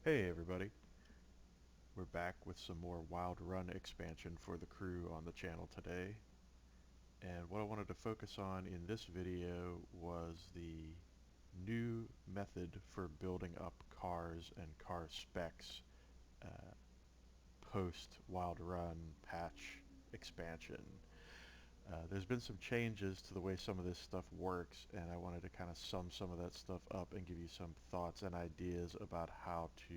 Hey everybody, we're back with some more Wild Run expansion for the crew on the channel today. And what I wanted to focus on in this video was the new method for building up cars and car specs uh, post Wild Run patch expansion. There's been some changes to the way some of this stuff works, and I wanted to kind of sum some of that stuff up and give you some thoughts and ideas about how to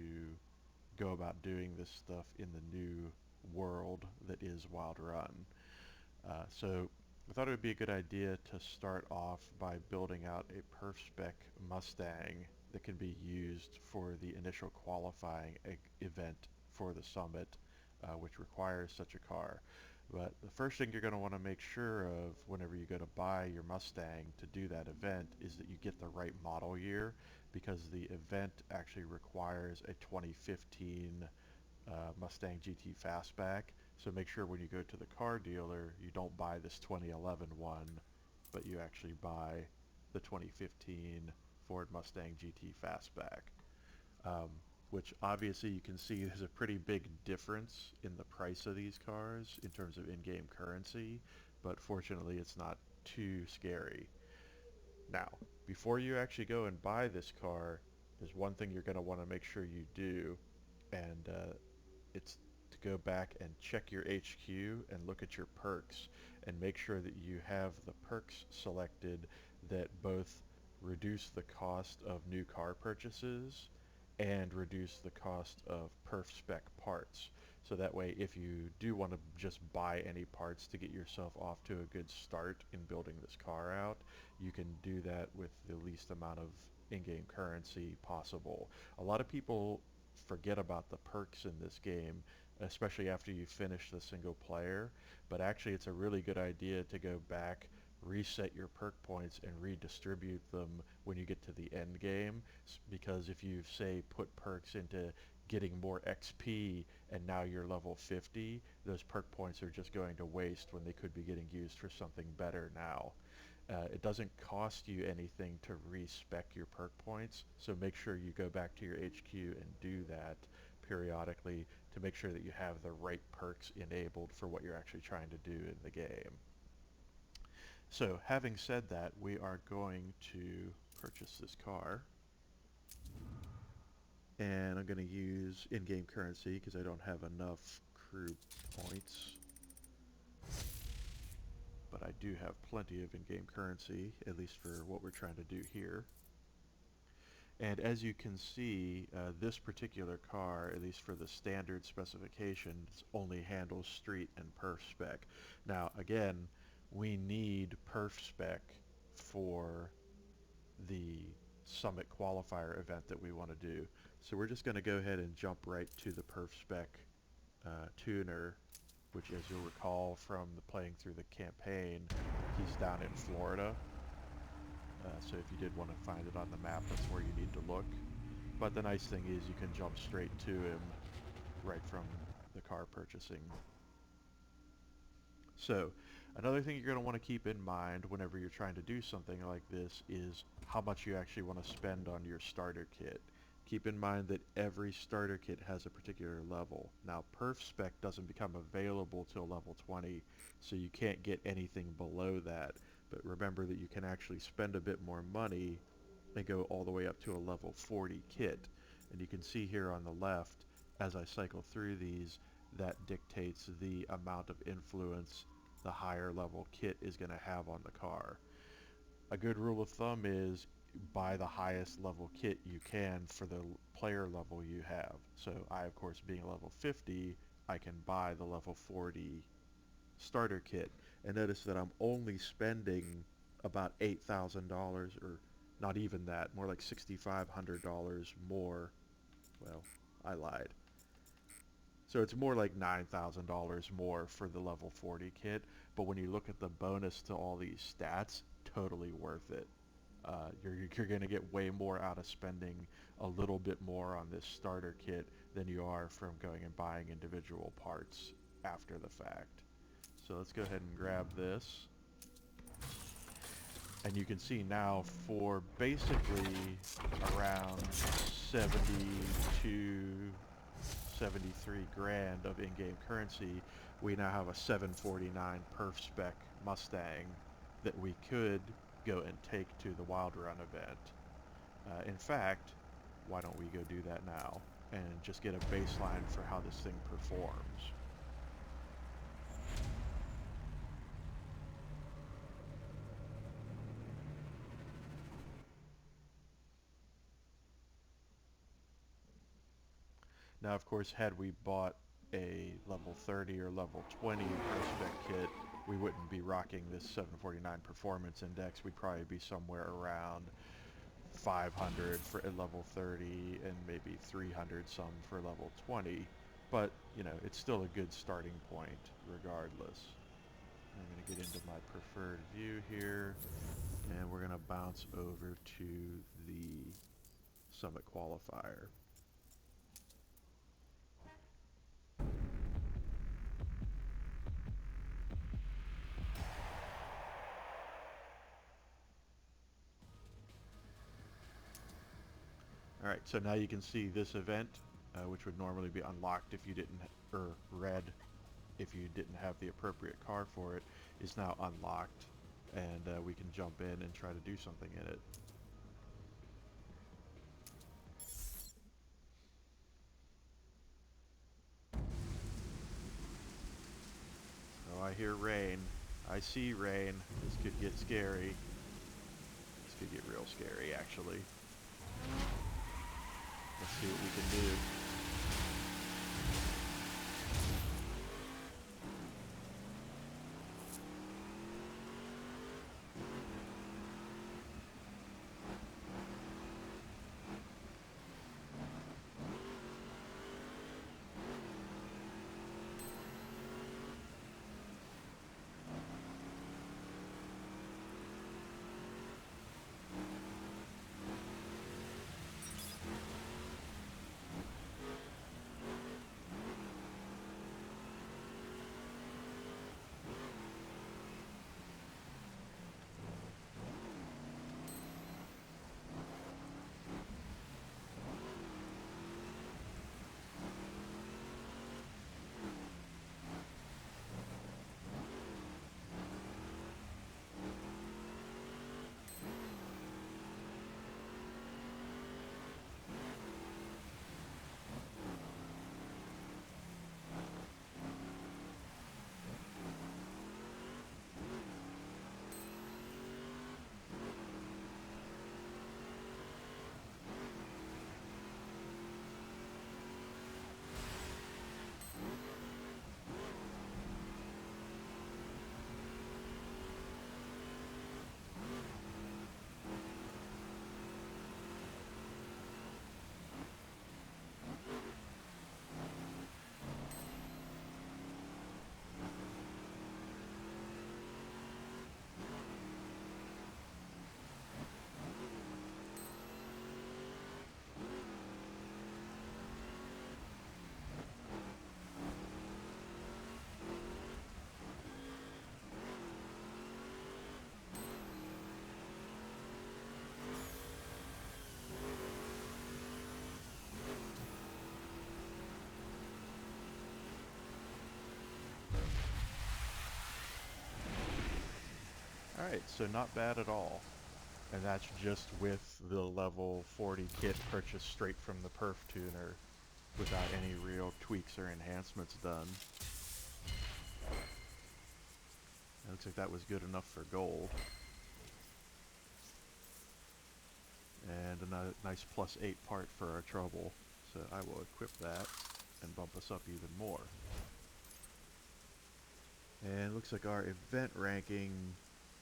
go about doing this stuff in the new world that is Wild Run. So I thought it would be a good idea to start off by building out a perf spec Mustang that can be used for the initial qualifying event for the summit, which requires such a car. But the first thing you're going to want to make sure of whenever you go to buy your Mustang to do that event is that you get the right model year, because the event actually requires a 2015 Mustang GT Fastback. So make sure when you go to the car dealer, you don't buy this 2011 one, but you actually buy the 2015 Ford Mustang GT Fastback. Um, which obviously you can see there's a pretty big difference in the price of these cars in terms of in-game currency, but fortunately it's not too scary. Now, before you actually go and buy this car, there's one thing you're going to want to make sure you do, and it's to go back and check your HQ and look at your perks and make sure that you have the perks selected that both reduce the cost of new car purchases and reduce the cost of perf spec parts. So that way, if you do want to just buy any parts to get yourself off to a good start in building this car out, you can do that with the least amount of in-game currency possible. A lot of people forget about the perks in this game, especially after you finish the single player, but actually it's a really good idea to go back, reset your perk points, and redistribute them when you get to the end game, because if you say put perks into getting more XP and now you're level 50, those perk points are just going to waste when they could be getting used for something better now. It doesn't cost you anything to respec your perk points, so make sure you go back to your HQ and do that periodically to make sure that you have the right perks enabled for what you're actually trying to do in the game. So having said that, we are going to purchase this car, and I'm going to use in-game currency because I don't have enough crew points, but I do have plenty of in-game currency, at least for what we're trying to do here. And as you can see, this particular car, at least for the standard specifications, only handles street and perf spec. Now again, we need perf spec for the Summit Qualifier event that we want to do. So we're just going to go ahead and jump right to the perf spec tuner, which, as you'll recall from the playing through the campaign, he's down in Florida. So if you did want to find it on the map, that's where you need to look. But the nice thing is you can jump straight to him right from the car purchasing. So another thing you're going to want to keep in mind whenever you're trying to do something like this is how much you actually want to spend on your starter kit. Keep in mind that every starter kit has a particular level. Now perf spec doesn't become available till level 20, so you can't get anything below that. But remember that you can actually spend a bit more money and go all the way up to a level 40 kit. And you can see here on the left, as I cycle through these, that dictates the amount of influence the higher level kit is going to have on the car. A good rule of thumb is buy the highest level kit you can for the player level you have. So I, of course, being level 50, I can buy the level 40 starter kit. And notice that I'm only spending about $8,000, or not even that, more like $6,500 more. Well, I lied. So it's more like $9,000 more for the level 40 kit, but when you look at the bonus to all these stats, totally worth it. You're going to get way more out of spending a little bit more on this starter kit than you are from going and buying individual parts after the fact. So let's go ahead and grab this. And you can see now for basically around 72, 73 grand of in-game currency, we now have a 749 perf spec Mustang that we could go and take to the Wild Run event. In fact, why don't we go do that now and just get a baseline for how this thing performs. Now, of course, had we bought a level 30 or level 20 perspec kit, we wouldn't be rocking this 749 performance index. We'd probably be somewhere around 500 for a level 30 and maybe 300 some for level 20. But, you know, it's still a good starting point regardless. I'm going to get into my preferred view here, and we're going to bounce over to the Summit Qualifier. Alright, so now you can see this event, which would normally be unlocked if you didn't, or red if you didn't have the appropriate car for it, is now unlocked, and we can jump in and try to do something in it. Oh, I hear rain. I see rain. This could get scary. This could get real scary, actually. Let's see what we can do. Alright, so not bad at all. And that's just with the level 40 kit purchased straight from the perf tuner without any real tweaks or enhancements done. It looks like that was good enough for gold. And a nice +8 part for our trouble. So I will equip that and bump us up even more. And it looks like our event ranking,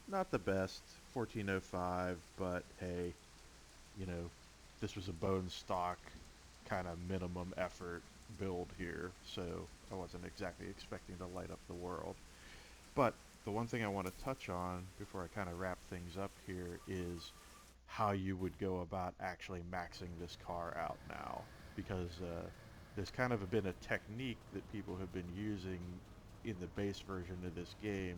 not the best, 1405, but hey, you know, this was a bone stock kind of minimum effort build here, so I wasn't exactly expecting to light up the world. But the one thing I want to touch on before I kind of wrap things up here is how you would go about actually maxing this car out now, because there's kind of been a technique that people have been using in the base version of this game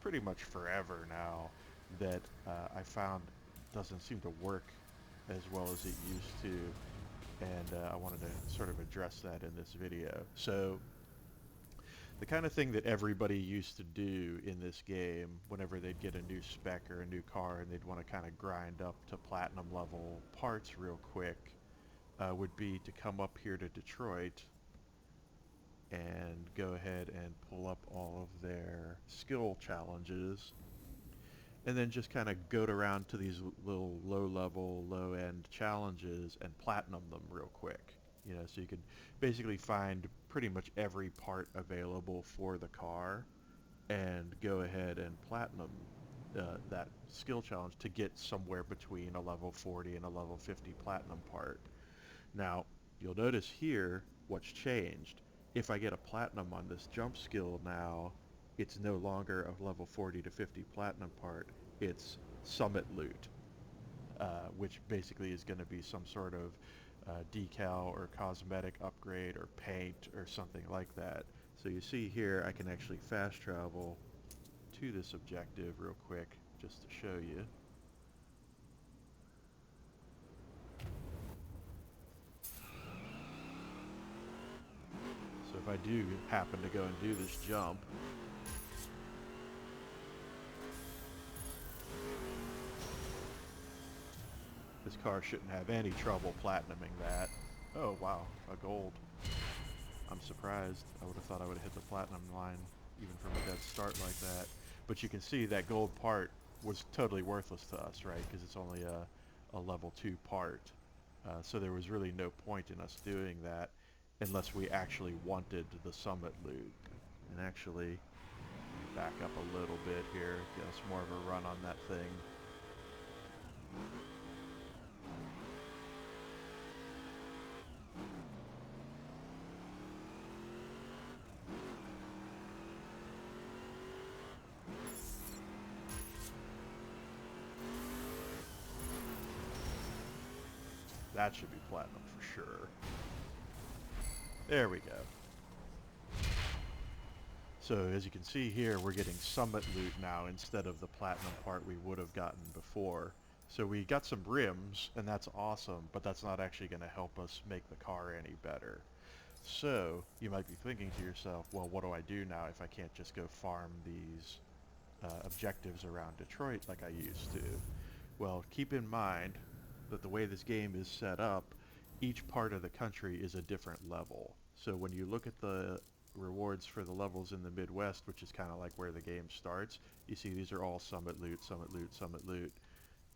pretty much forever now that I found doesn't seem to work as well as it used to. and I wanted to sort of address that in this video. So the kind of thing that everybody used to do in this game whenever they'd get a new spec or a new car and they'd want to kind of grind up to platinum level parts real quick would be to come up here to Detroit and go ahead and pull up all of their skill challenges and then just kind of goat around to these little low-level, low-end challenges and platinum them real quick. You know, so you could basically find pretty much every part available for the car and go ahead and platinum that skill challenge to get somewhere between a level 40 and a level 50 platinum part. Now, you'll notice here what's changed. If I get a platinum on this jump skill now, it's no longer a level 40 to 50 platinum part. It's summit loot, which basically is going to be some sort of decal or cosmetic upgrade or paint or something like that. So you see here I can actually fast travel to this objective real quick just to show you. So if I do happen to go and do this jump, this car shouldn't have any trouble platinuming that. Oh wow, a gold. I'm surprised. I would have thought I would have hit the platinum line even from a dead start like that. But you can see that gold part was totally worthless to us, right? Because it's only a level 2 part. So there was really no point in us doing that unless we actually wanted the summit loot. And actually, back up a little bit here, get us more of a run on that thing. That should be platinum for sure. There we go. So as you can see here, we're getting summit loot now instead of the platinum part we would have gotten before. So we got some rims, and that's awesome, but that's not actually going to help us make the car any better. So you might be thinking to yourself, well, what do I do now if I can't just go farm these objectives around Detroit like I used to? Well, keep in mind that the way this game is set up, each part of the country is a different level. So when you look at the rewards for the levels in the Midwest, which is kind of like where the game starts, you see these are all summit loot, summit loot, summit loot.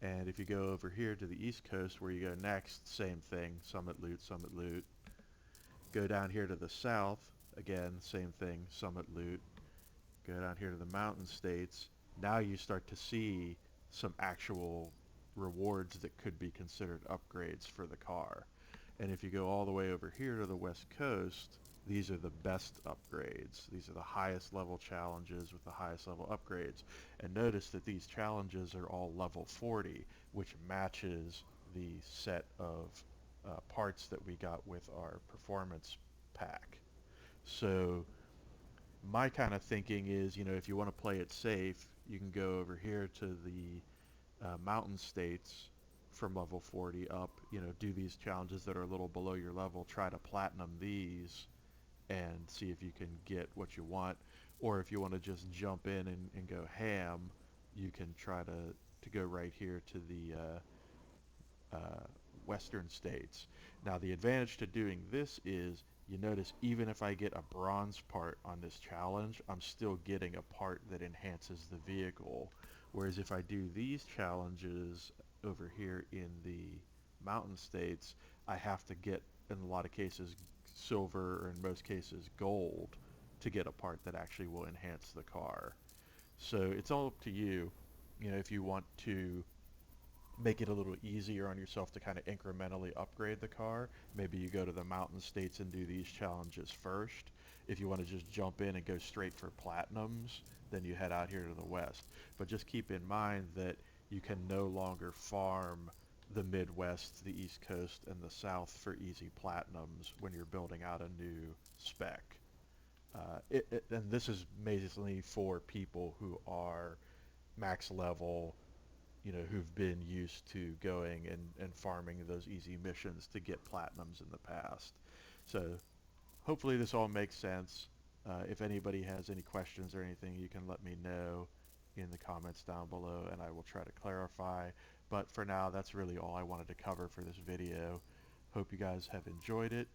And if you go over here to the East Coast where you go next, same thing, summit loot, summit loot. Go down here to the South, again, same thing, summit loot. Go down here to the Mountain States. Now you start to see some actual rewards that could be considered upgrades for the car. And if you go all the way over here to the West Coast, these are the best upgrades. These are the highest level challenges with the highest level upgrades. And notice that these challenges are all level 40, which matches the set of parts that we got with our performance pack. So my kind of thinking is, you know, if you want to play it safe, you can go over here to the mountain states from level 40 up, you know, do these challenges that are a little below your level, try to platinum these and see if you can get what you want. Or if you want to just jump in and go ham, you can try to go right here to the western states. Now the advantage to doing this is you notice even if I get a bronze part on this challenge, I'm still getting a part that enhances the vehicle. Whereas if I do these challenges over here in the mountain states, I have to get, in a lot of cases, silver or in most cases gold to get a part that actually will enhance the car. So it's all up to you, you know, if you want to make it a little easier on yourself to kind of incrementally upgrade the car. Maybe you go to the mountain states and do these challenges first. If you want to just jump in and go straight for platinums, then you head out here to the west. But just keep in mind that you can no longer farm the Midwest, the East Coast, and the South for easy platinums when you're building out a new spec. And this is mainly for people who are max level who've been used to going and farming those easy missions to get platinums in the past. So hopefully this all makes sense. If anybody has any questions or anything, you can let me know in the comments down below and I will try to clarify. But for now, that's really all I wanted to cover for this video. Hope you guys have enjoyed it.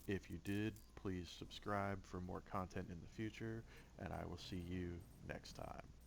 If you did, please subscribe for more content in the future, and I will see you next time.